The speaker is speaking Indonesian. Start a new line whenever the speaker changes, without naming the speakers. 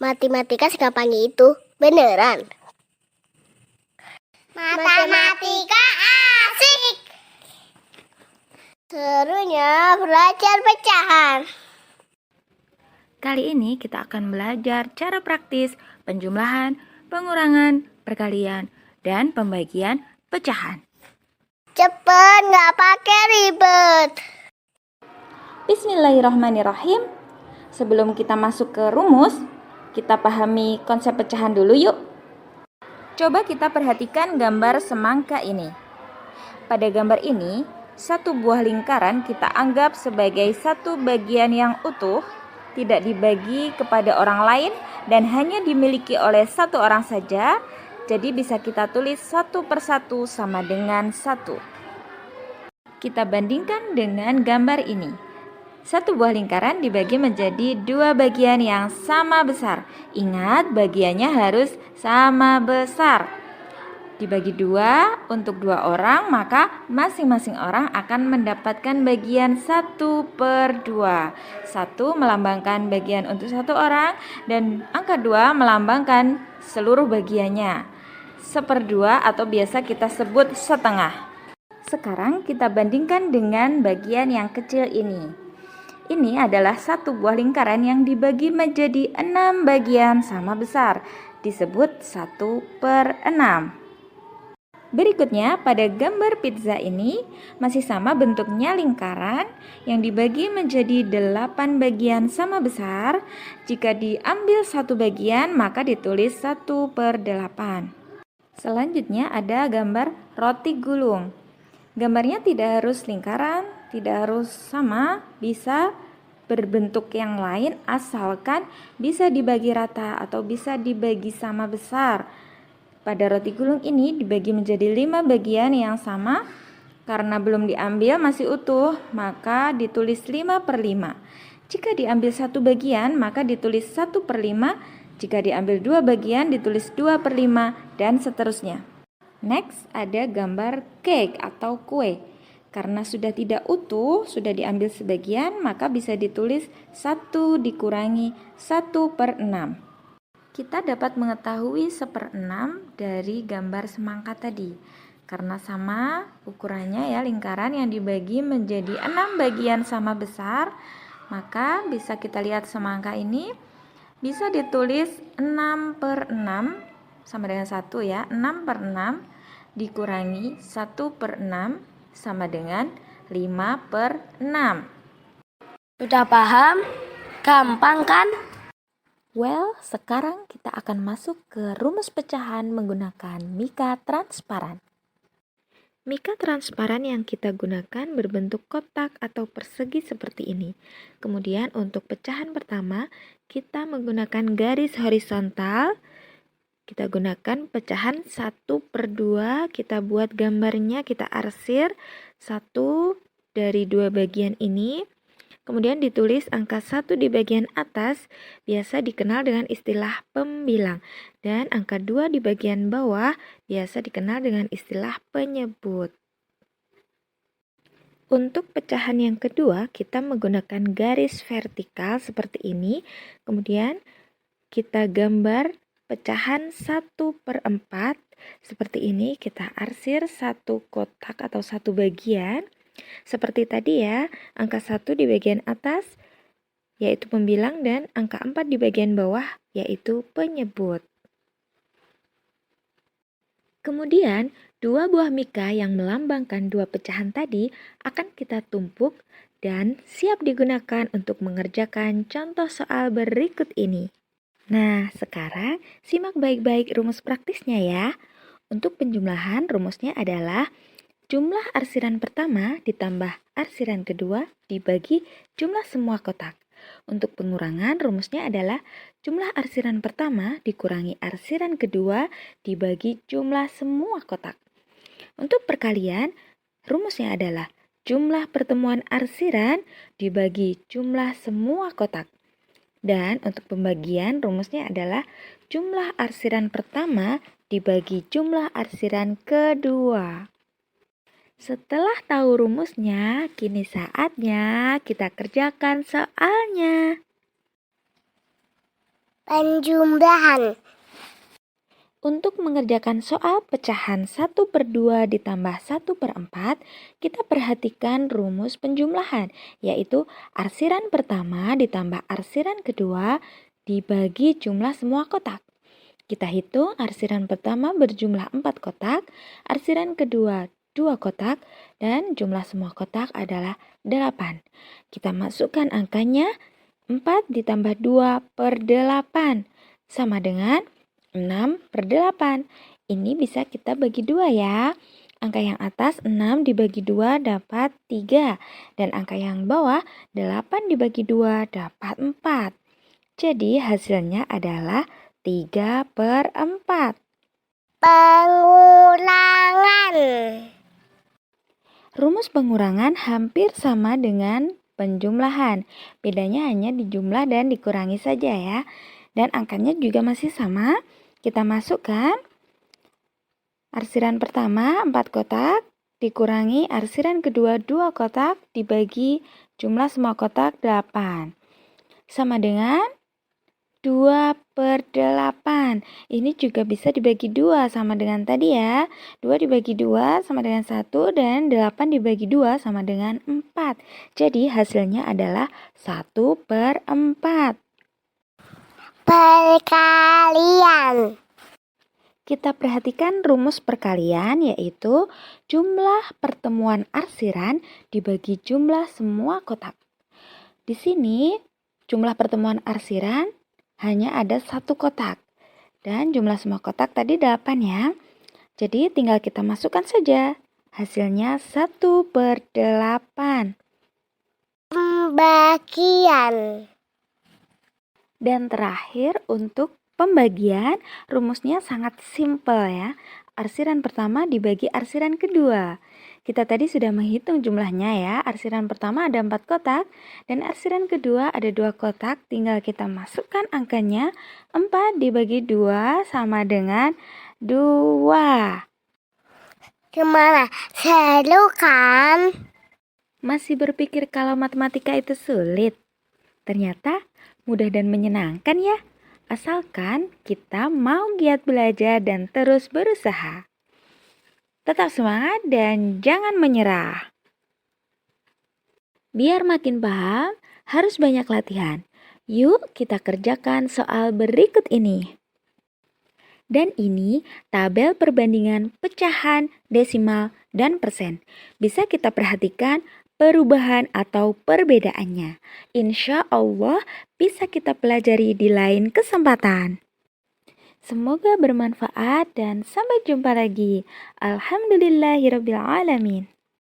Matematika segampang itu, beneran?
Matematika asik.
Serunya belajar pecahan.
Kali ini kita akan belajar cara praktis penjumlahan, pengurangan, perkalian, dan pembagian pecahan.
Cepet, nggak pakai ribet.
Bismillahirrahmanirrahim. Sebelum kita masuk ke rumus, kita pahami konsep pecahan dulu yuk. Coba kita perhatikan gambar semangka ini. Pada gambar ini, satu buah lingkaran kita anggap sebagai satu bagian yang utuh, tidak dibagi kepada orang lain dan hanya dimiliki oleh satu orang saja. Jadi bisa kita tulis satu per satu sama dengan 1. Kita bandingkan dengan gambar ini. Satu buah lingkaran dibagi menjadi 2 bagian yang sama besar. Ingat, bagiannya harus sama besar. Dibagi 2 untuk 2 orang, maka masing-masing orang akan mendapatkan bagian 1/2. 1 melambangkan bagian untuk 1 orang dan angka 2 melambangkan seluruh bagiannya. 1/2 atau biasa kita sebut setengah. Sekarang kita bandingkan dengan bagian yang kecil ini. Ini adalah satu buah lingkaran yang dibagi menjadi 6 bagian sama besar, disebut 1/6. Berikutnya, pada gambar pizza ini masih sama bentuknya lingkaran yang dibagi menjadi 8 bagian sama besar. Jika diambil satu bagian, maka ditulis 1/8. Selanjutnya ada gambar roti gulung. Gambarnya tidak harus lingkaran, tidak harus sama, bisa berbentuk yang lain asalkan bisa dibagi rata atau bisa dibagi sama besar. Pada roti gulung ini dibagi menjadi 5 bagian yang sama. Karena belum diambil masih utuh, maka ditulis 5/5. Jika diambil satu bagian, maka ditulis 1/5. Jika diambil 2 bagian, ditulis 2/5 dan seterusnya. Next, ada gambar cake atau kue. Karena sudah tidak utuh, sudah diambil sebagian, maka bisa ditulis 1 dikurangi 1/6. Kita dapat mengetahui 1/6 dari gambar semangka tadi. Karena sama ukurannya ya, lingkaran yang dibagi menjadi 6 bagian sama besar, maka bisa kita lihat semangka ini bisa ditulis 6/6 sama dengan 1 ya. 6/6 dikurangi 1/6 sama dengan 5/6.
Sudah paham? Gampang kan?
Well, sekarang kita akan masuk ke rumus pecahan menggunakan mika transparan. Mika transparan yang kita gunakan berbentuk kotak atau persegi seperti ini. Kemudian untuk pecahan pertama, kita menggunakan garis horizontal. Kita gunakan pecahan 1/2, kita buat gambarnya, kita arsir 1 dari 2 bagian ini. Kemudian ditulis angka 1 di bagian atas, biasa dikenal dengan istilah pembilang. Dan angka 2 di bagian bawah, biasa dikenal dengan istilah penyebut. Untuk pecahan yang kedua, kita menggunakan garis vertikal seperti ini. Kemudian kita gambar pecahan 1/4. Seperti ini, kita arsir satu kotak atau satu bagian. Seperti tadi ya, angka 1 di bagian atas yaitu pembilang dan angka 4 di bagian bawah yaitu penyebut. Kemudian, 2 buah mika yang melambangkan 2 pecahan tadi akan kita tumpuk dan siap digunakan untuk mengerjakan contoh soal berikut ini. Nah, sekarang simak baik-baik rumus praktisnya ya. Untuk penjumlahan, rumusnya adalah jumlah arsiran pertama ditambah arsiran kedua dibagi jumlah semua kotak. Untuk pengurangan, rumusnya adalah jumlah arsiran pertama dikurangi arsiran kedua dibagi jumlah semua kotak. Untuk perkalian, rumusnya adalah jumlah pertemuan arsiran dibagi jumlah semua kotak. Dan untuk pembagian, rumusnya adalah jumlah arsiran pertama dibagi jumlah arsiran kedua. Setelah tahu rumusnya, kini saatnya kita kerjakan soalnya.
Penjumlahan.
Untuk mengerjakan soal pecahan 1/2 ditambah 1/4, kita perhatikan rumus penjumlahan, yaitu arsiran pertama ditambah arsiran kedua dibagi jumlah semua kotak. Kita hitung arsiran pertama berjumlah 4 kotak, arsiran kedua 2 kotak, dan jumlah semua kotak adalah 8. Kita masukkan angkanya 4 ditambah 2/8 sama dengan 6/8. Ini bisa kita bagi 2 ya. Angka yang atas 6 dibagi 2 dapat 3. Dan angka yang bawah 8 dibagi 2 dapat 4. Jadi hasilnya adalah 3/4.
Pengurangan.
Rumus pengurangan hampir sama dengan penjumlahan. Bedanya hanya di jumlah dan dikurangi saja ya. Dan angkanya juga masih sama. Kita masukkan arsiran pertama 4 kotak dikurangi arsiran kedua 2 kotak dibagi jumlah semua kotak 8. Sama dengan 2/8. Ini juga bisa dibagi 2 sama dengan tadi ya. 2 dibagi 2 sama dengan 1 dan 8 dibagi 2 sama dengan 4. Jadi hasilnya adalah 1/4.
Perkalian.
Kita perhatikan rumus perkalian yaitu jumlah pertemuan arsiran dibagi jumlah semua kotak. Di sini jumlah pertemuan arsiran hanya ada 1 kotak dan jumlah semua kotak tadi 8 ya. Jadi tinggal kita masukkan saja. Hasilnya 1/8.
Pembagian.
Dan terakhir untuk pembagian, rumusnya sangat simpel ya. Arsiran pertama dibagi arsiran kedua. Kita tadi sudah menghitung jumlahnya ya. Arsiran pertama ada 4 kotak dan arsiran kedua ada 2 kotak. Tinggal kita masukkan angkanya. 4 dibagi 2 sama dengan 2.
Gimana? Seru kan?
Masih berpikir kalau matematika itu sulit? Ternyata mudah dan menyenangkan ya. Asalkan kita mau giat belajar dan terus berusaha. Tetap semangat dan jangan menyerah. Biar makin paham, harus banyak latihan. Yuk kita kerjakan soal berikut ini. Dan ini tabel perbandingan pecahan, desimal, dan persen. Bisa kita perhatikan perubahan atau perbedaannya. Insya Allah bisa kita pelajari di lain kesempatan. Semoga bermanfaat dan sampai jumpa lagi. Alhamdulillahirabbil alamin.